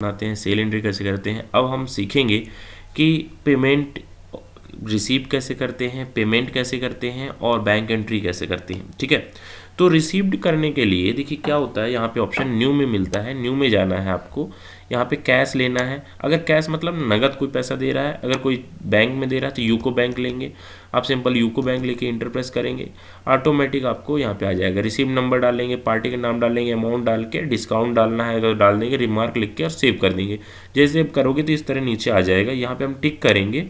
बनाते हैं, cell entry कैसे करते हैं। अब हम सीखेंगे कि पेमेंट रिसीव कैसे करते हैं, पेमेंट कैसे करते हैं और बैंक एंट्री कैसे करते हैं। ठीक है, तो रिसीव्ड करने के लिए देखिए क्या होता है, यहाँ पे ऑप्शन न्यू में मिलता है, न्यू में जाना है आपको। यहाँ पे कैश लेना है, अगर कैश मतलब नगद कोई पैसा दे रहा है, अगर कोई बैंक में दे रहा है तो यूको बैंक लेंगे। आप सिंपल यूको बैंक लेके इंटर प्रेस करेंगे, ऑटोमेटिक आपको यहाँ पे आ जाएगा। रिसीव नंबर डालेंगे, पार्टी का नाम डालेंगे, अमाउंट डाल के डिस्काउंट डालना है अगर डाल देंगे, रिमार्क लिख के और सेव कर देंगे। जैसे आप करोगे तो इस तरह नीचे आ जाएगा। यहाँ पे हम टिक करेंगे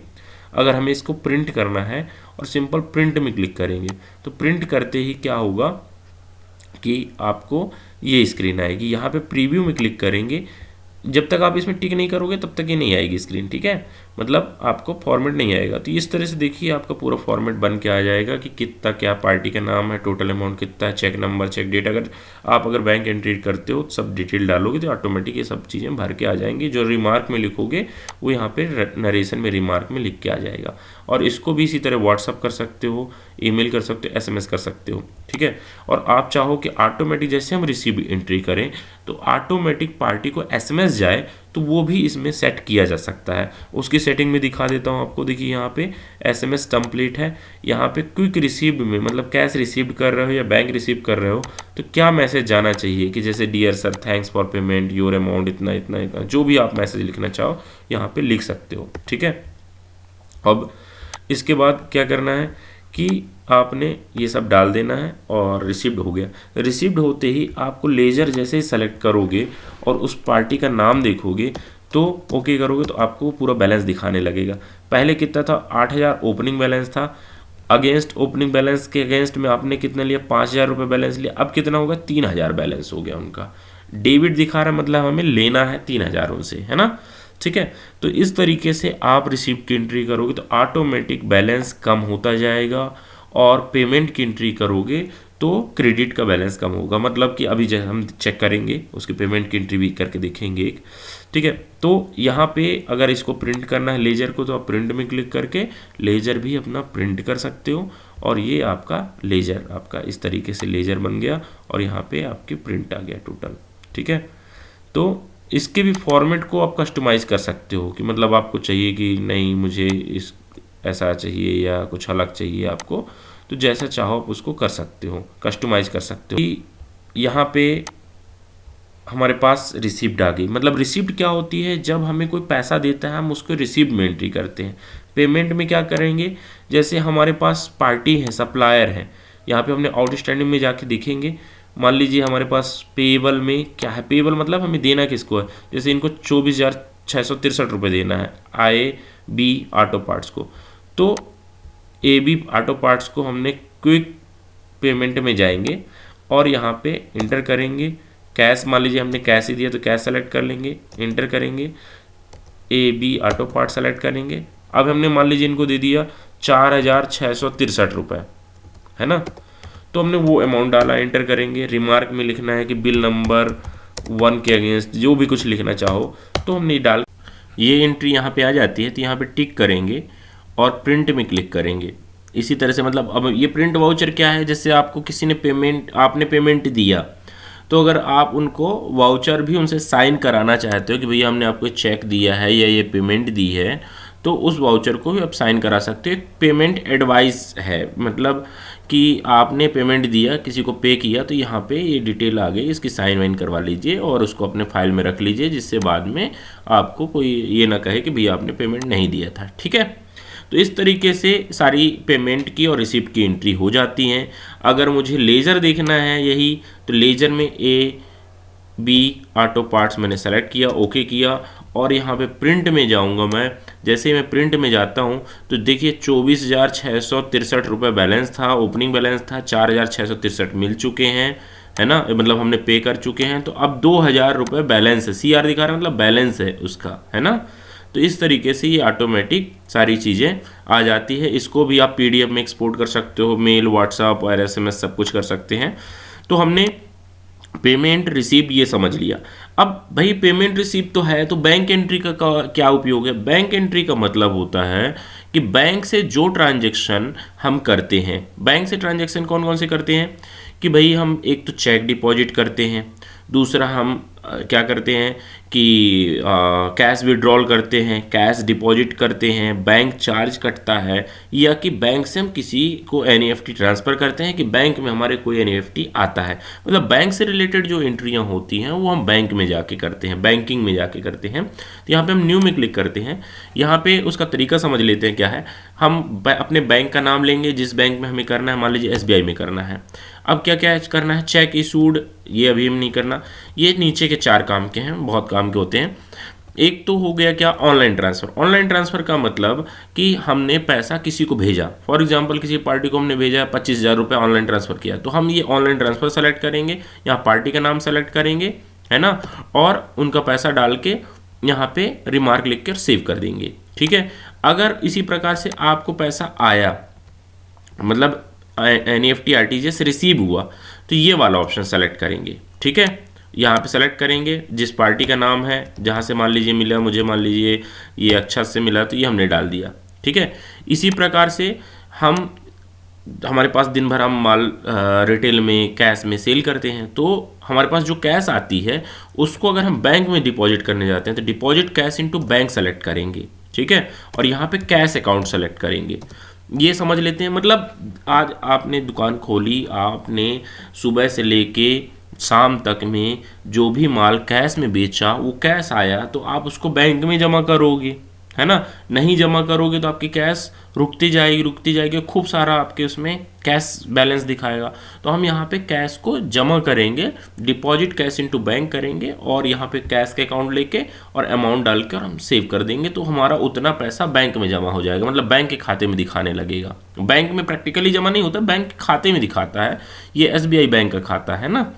अगर हमें इसको प्रिंट करना है और सिंपल प्रिंट में क्लिक करेंगे तो प्रिंट करते ही क्या होगा कि आपको ये स्क्रीन आएगी। यहाँ पे प्रीव्यू में क्लिक करेंगे, जब तक आप इसमें टिक नहीं करोगे तब तक ये नहीं आएगी स्क्रीन। ठीक है, मतलब आपको फॉर्मेट नहीं आएगा। तो इस तरह से देखिए आपका पूरा फॉर्मेट बन के आ जाएगा कि कितना क्या पार्टी का नाम है, टोटल अमाउंट कितना है, चेक नंबर, चेक डेट। अगर बैंक एंट्री करते हो सब डिटेल डालोगे तो ऑटोमेटिक ये सब चीज़ें भर के आ जाएंगी। जो रिमार्क में लिखोगे वो यहाँ पे नरेशन में रिमार्क में लिख के आ जाएगा। और इसको भी इसी तरह व्हाट्सअप कर सकते हो, ईमेल कर सकते हो, एसएमएस कर सकते हो। ठीक है, और आप चाहो कि ऑटोमेटिक जैसे हम रिसीव एंट्री करें तो ऑटोमेटिक पार्टी को एसएमएस जाए तो वो भी इसमें सेट किया जा सकता है। उसकी सेटिंग में दिखा देता हूँ आपको। देखिए यहाँ पे एसएमएस टेम्पलेट है, यहाँ पे क्विक रिसीव्ड में मतलब कैश रिसीव्ड कर रहे हो या बैंक रिसीव कर रहे हो तो क्या मैसेज जाना चाहिए कि जैसे dear sir thanks for payment, your amount इतना इतना इतना, जो भी आप मैसेज लिखना चाहो यहाँ पे लिख सकते हो। ठीक है, अब इसके बाद क्या करना है कि आपने ये सब डाल देना है और रिसीव्ड हो गया। रिसीव्ड होते ही आपको लेजर जैसे ही सेलेक्ट करोगे और उस पार्टी का नाम देखोगे तो ओके करोगे तो आपको पूरा बैलेंस दिखाने लगेगा। पहले कितना था, 8,000 ओपनिंग बैलेंस था। अगेंस्ट ओपनिंग बैलेंस के अगेंस्ट में आपने कितना लिया, 5,000 रुपये बैलेंस लिया। अब कितना होगा, 3,000 बैलेंस हो गया उनका। डेबिट दिखा रहा है मतलब हमें लेना है 3,000 उनसे, है ना। ठीक है, तो इस तरीके से आप रिसीप्ट की एंट्री करोगे तो ऑटोमेटिक बैलेंस कम होता जाएगा और पेमेंट की एंट्री करोगे तो क्रेडिट का बैलेंस कम होगा। मतलब कि अभी जैसे हम चेक करेंगे उसके पेमेंट की एंट्री भी करके देखेंगे एक। ठीक है, तो यहाँ पे अगर इसको प्रिंट करना है लेजर को तो आप प्रिंट में क्लिक करके लेजर भी अपना प्रिंट कर सकते हो। और ये आपका लेजर आपका इस तरीके से लेजर बन गया और यहाँ पे आपकी प्रिंट आ गया टोटल। ठीक है, तो इसके भी फॉर्मेट को आप कस्टमाइज़ कर सकते हो कि मतलब आपको चाहिए कि नहीं मुझे इस ऐसा चाहिए या कुछ अलग चाहिए आपको, तो जैसा चाहो आप उसको कर सकते हो, कस्टमाइज़ कर सकते हो। कि यहाँ पे हमारे पास रिसिप्ट आ गई। मतलब रिसिप्ट क्या होती है, जब हमें कोई पैसा देता है हम उसको रिसिप्ट में एंट्री करते हैं। पेमेंट में क्या करेंगे, जैसे हमारे पास पार्टी है, सप्लायर है, यहाँ पे हमने आउटस्टैंडिंग में जाके देखेंगे। मान लीजिए हमारे पास पेबल में क्या है, पेबल मतलब हमें देना किसको है, जैसे इनको 24,663 रुपये देना है IAB ऑटो पार्ट्स को। तो AB ऑटो पार्ट्स को हमने क्विक पेमेंट में जाएंगे और यहाँ पे इंटर करेंगे। कैश मान लीजिए हमने कैश ही दिया तो कैश सेलेक्ट कर लेंगे, इंटर करेंगे, AB ऑटो पार्ट सेलेक्ट करेंगे। अब हमने मान लीजिए इनको दे दिया 4,663 रुपये, है ना। तो हमने वो अमाउंट डाला, एंटर करेंगे। रिमार्क में लिखना है कि बिल नंबर 1 के अगेंस्ट जो भी कुछ लिखना चाहो तो हमने डाल, ये एंट्री यहाँ पे आ जाती है। तो यहाँ पे टिक करेंगे और प्रिंट में क्लिक करेंगे। इसी तरह से मतलब अब ये प्रिंट वाउचर क्या है, जैसे आपको किसी ने आपने पेमेंट दिया तो अगर आप उनको वाउचर भी उनसे साइन कराना चाहते हो कि भैया हमने आपको चेक दिया है या ये पेमेंट दी है, तो उस वाउचर को भी आप साइन करा सकते हो। एक पेमेंट एडवाइस है, मतलब कि आपने पेमेंट दिया, किसी को पे किया, तो यहाँ पे ये डिटेल आ गई, इसकी साइन वाइन करवा लीजिए और उसको अपने फाइल में रख लीजिए, जिससे बाद में आपको कोई ये ना कहे कि भैया आपने पेमेंट नहीं दिया था। ठीक है, तो इस तरीके से सारी पेमेंट की और रिसिप्ट की एंट्री हो जाती हैं। अगर मुझे लेज़र देखना है यही, तो लेज़र में AB ऑटो पार्ट्स मैंने सेलेक्ट किया, ओके किया और यहाँ पे प्रिंट में जाऊँगा मैं। जैसे ही मैं प्रिंट में जाता हूँ तो देखिए 24,663 रुपये बैलेंस था, ओपनिंग बैलेंस था, 4,663 मिल चुके हैं, है ना, मतलब हमने पे कर चुके हैं। तो अब 2,000 रुपये बैलेंस है, CR दिखा रहा है मतलब बैलेंस है उसका, है ना। तो इस तरीके से ये ऑटोमेटिक सारी चीज़ें आ जाती है। इसको भी आप PDF में एक्सपोर्ट कर सकते हो, मेल, व्हाट्सअप और SMS सब कुछ कर सकते हैं। तो हमने पेमेंट रिसीप्ट ये समझ लिया। अब भाई पेमेंट रिसीप्ट तो है, तो बैंक एंट्री का क्या उपयोग है। बैंक एंट्री का मतलब होता है कि बैंक से जो ट्रांजैक्शन हम करते हैं, बैंक से ट्रांजैक्शन कौन कौन से करते हैं कि भाई हम एक तो चेक डिपॉजिट करते हैं, दूसरा हम क्या करते हैं कि कैश विड्रॉल करते हैं, कैश डिपॉजिट करते हैं, बैंक चार्ज कटता है, या कि बैंक से हम किसी को एनईएफटी ट्रांसफ़र करते हैं कि बैंक में हमारे कोई एनईएफटी आता है। मतलब बैंक से रिलेटेड जो एंट्रियां होती हैं वो हम बैंक में जाके करते हैं, बैंकिंग में जाके करते हैं। तो यहाँ पे हम न्यू में क्लिक करते हैं। यहाँ पे उसका तरीका समझ लेते हैं क्या है। हम अपने बैंक का नाम लेंगे, जिस बैंक में हमें करना है, मान लीजिए एसबीआई में करना है। अब क्या क्या करना है, चेक इशूड, ये अभी हम नहीं करना। ये नीचे के 4 काम के हैं, बहुत काम के होते हैं। एक तो हो गया क्या, ऑनलाइन ट्रांसफ़र। ऑनलाइन ट्रांसफ़र का मतलब कि हमने पैसा किसी को भेजा, फॉर एग्जांपल किसी पार्टी को हमने भेजा 25,000 रुपये ऑनलाइन ट्रांसफ़र किया, तो हम ये ऑनलाइन ट्रांसफ़र सेलेक्ट करेंगे, यहाँ पार्टी का नाम सेलेक्ट करेंगे, है ना, और उनका पैसा डाल के यहाँ पे रिमार्क लिख कर सेव कर देंगे। ठीक है। अगर इसी प्रकार से आपको पैसा आया, मतलब एनईएफटी आरटीजीएस रिसीव हुआ, तो ये वाला ऑप्शन सेलेक्ट करेंगे। ठीक है। यहाँ पे सेलेक्ट करेंगे जिस पार्टी का नाम है, जहाँ से मान लीजिए मिला, मुझे मान लीजिए ये अक्षत से मिला, तो ये हमने डाल दिया। ठीक है। इसी प्रकार से हमारे पास दिन भर हम माल रिटेल में कैश में सेल करते हैं, तो हमारे पास जो कैश आती है उसको अगर हम बैंक में डिपॉजिट करने जाते हैं तो deposit cash into bank select करेंगे। ठीक है। और यहाँ पे कैश अकाउंट सेलेक्ट करेंगे। ये समझ लेते हैं। मतलब आज आपने दुकान खोली, आपने सुबह से लेके शाम तक में जो भी माल कैश में बेचा, वो कैश आया तो आप उसको बैंक में जमा करोगे, है ना। नहीं जमा करोगे तो आपकी कैश रुकती जाएगी, खूब सारा आपके उसमें कैश बैलेंस दिखाएगा। तो हम यहाँ पे कैश को जमा करेंगे, डिपॉजिट कैश इनटू बैंक करेंगे, और यहाँ पे कैश के अकाउंट लेके और अमाउंट डाल के और हम सेव कर देंगे, तो हमारा उतना पैसा बैंक में जमा हो जाएगा, मतलब बैंक के खाते में दिखाने लगेगा। बैंक में प्रैक्टिकली जमा नहीं होता, बैंक के खाते में दिखाता है। ये एसबीआई बैंक का खाता है ना।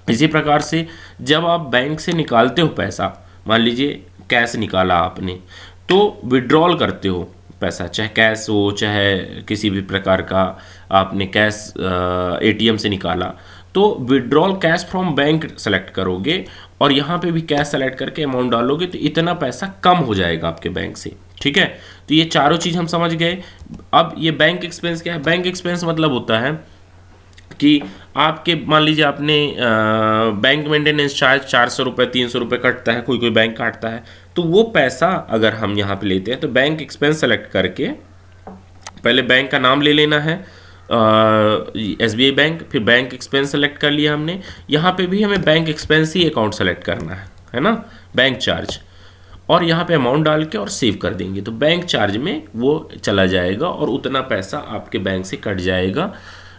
इसी प्रकार से जब आप बैंक से निकालते हो पैसा, मान लीजिए कैश निकाला आपने, तो विड्रॉल करते हो पैसा, चाहे कैश हो चाहे किसी भी प्रकार का आपने कैश एटीएम से निकाला, तो withdrawal cash from bank select करोगे और यहाँ पे भी कैश सेलेक्ट करके अमाउंट डालोगे, तो इतना पैसा कम हो जाएगा आपके बैंक से। ठीक है। तो ये चारों चीज़ हम समझ गए। अब ये बैंक एक्सपेंस क्या है। बैंक एक्सपेंस मतलब होता है कि आपके मान लीजिए आपने बैंक मेंटेनेंस चार्ज 400 रुपये 300 रुपये कटता है, कोई बैंक काटता है, तो वो पैसा अगर हम यहाँ पे लेते हैं तो बैंक एक्सपेंस सेलेक्ट करके पहले बैंक का नाम ले लेना है, एसबीआई बैंक, फिर बैंक एक्सपेंस सेलेक्ट कर लिया हमने। यहाँ पे भी हमें बैंक एक्सपेंस ही अकाउंट सेलेक्ट करना है ना, बैंक चार्ज, और यहाँ पे अमाउंट डाल के और सेव कर देंगे, तो बैंक चार्ज में वो चला जाएगा और उतना पैसा आपके बैंक से कट जाएगा।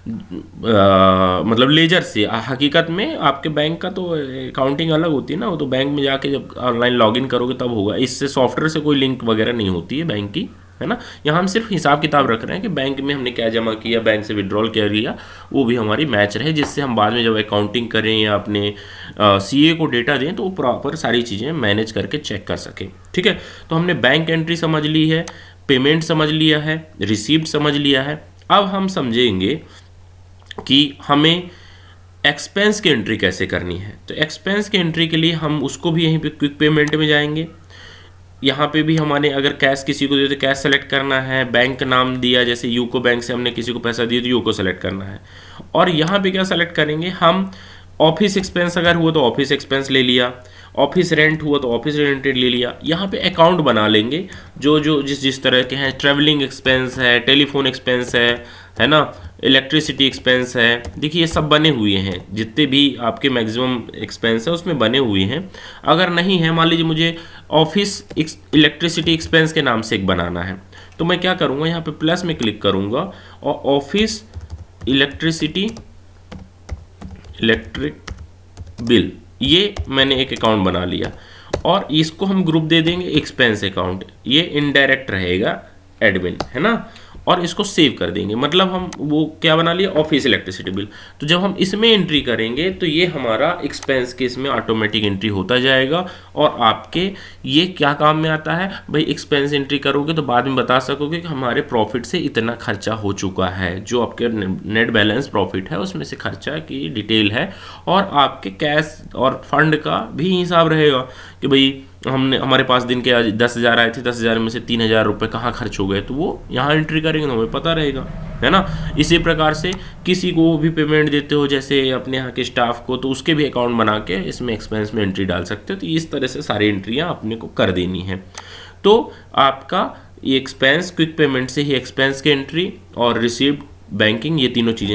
मतलब लेजर से। हकीकत में आपके बैंक का तो अकाउंटिंग अलग होती है ना, वो तो बैंक में जाके जब ऑनलाइन लॉगिन करोगे तब होगा। इससे सॉफ्टवेयर से कोई लिंक वगैरह नहीं होती है बैंक की, है ना। यहाँ हम सिर्फ हिसाब किताब रख रहे हैं कि बैंक में हमने क्या जमा किया, बैंक से विड्रॉल क्या लिया, वो भी हमारी मैच रहे, जिससे हम बाद में जब अकाउंटिंग करें या अपने सीए को डेटा दें तो वो प्रॉपर सारी चीज़ें मैनेज करके चेक कर सकें। ठीक है। तो हमने बैंक एंट्री समझ ली है, पेमेंट समझ लिया है, रिसीप्ट समझ लिया है। अब हम समझेंगे कि हमें एक्सपेंस की एंट्री कैसे करनी है। तो एक्सपेंस की एंट्री के लिए हम उसको भी यहीं पे क्विक पेमेंट में जाएंगे। यहाँ पे भी हमारे अगर कैश किसी को दिए तो कैश सेलेक्ट करना है, बैंक नाम दिया, जैसे यूको बैंक से हमने किसी को पैसा दिया तो यूको सेलेक्ट करना है। और यहाँ पे क्या सेलेक्ट करेंगे हम, ऑफिस एक्सपेंस अगर हुआ तो ऑफिस एक्सपेंस ले लिया, ऑफिस रेंट हुआ तो ऑफिस रेंट ले लिया। यहाँ पे अकाउंट बना लेंगे जो जिस तरह के हैं। ट्रैवलिंग एक्सपेंस है, टेलीफोन एक्सपेंस है ना, इलेक्ट्रिसिटी एक्सपेंस है। देखिए ये सब बने हुए हैं, जितने भी आपके मैक्सिमम एक्सपेंस है उसमें बने हुए हैं। अगर नहीं है, मान लीजिए मुझे ऑफिस इलेक्ट्रिसिटी एक्सपेंस के नाम से एक बनाना है, तो मैं क्या करूँगा, यहाँ पे प्लस में क्लिक करूँगा और ऑफिस इलेक्ट्रिक बिल, ये मैंने एक अकाउंट बना लिया और इसको हम ग्रुप दे देंगे एक्सपेंस अकाउंट। ये इनडायरेक्ट रहेगा एडमिन, है ना, और इसको सेव कर देंगे। मतलब हम वो क्या बना लिया, ऑफिस इलेक्ट्रिसिटी बिल। तो जब हम इसमें एंट्री करेंगे तो ये हमारा एक्सपेंस के इसमें ऑटोमेटिक एंट्री होता जाएगा। और आपके ये क्या काम में आता है भाई, एक्सपेंस एंट्री करोगे तो बाद में बता सकोगे कि हमारे प्रॉफिट से इतना खर्चा हो चुका है, जो आपके नेट बैलेंस प्रॉफिट है उसमें से खर्चा की डिटेल है। और आपके कैश और फंड का भी हिसाब रहेगा कि भाई हमारे पास दिन के 10,000 आए थे, 10,000 में से 3,000 रुपये कहाँ खर्च हो गए, तो वो यहाँ एंट्री करेंगे तो हमें पता रहेगा, है ना। इसी प्रकार से किसी को भी पेमेंट देते हो, जैसे अपने यहाँ के स्टाफ को, तो उसके भी अकाउंट बना के इसमें एक्सपेंस में एंट्री डाल सकते हो। तो इस तरह से सारी एंट्रियाँ अपने को कर देनी है। तो आपका ये एक्सपेंस, क्विक पेमेंट से ही एक्सपेंस की एंट्री और रिसीव्ड बैंकिंग, ये तीनों चीज़ें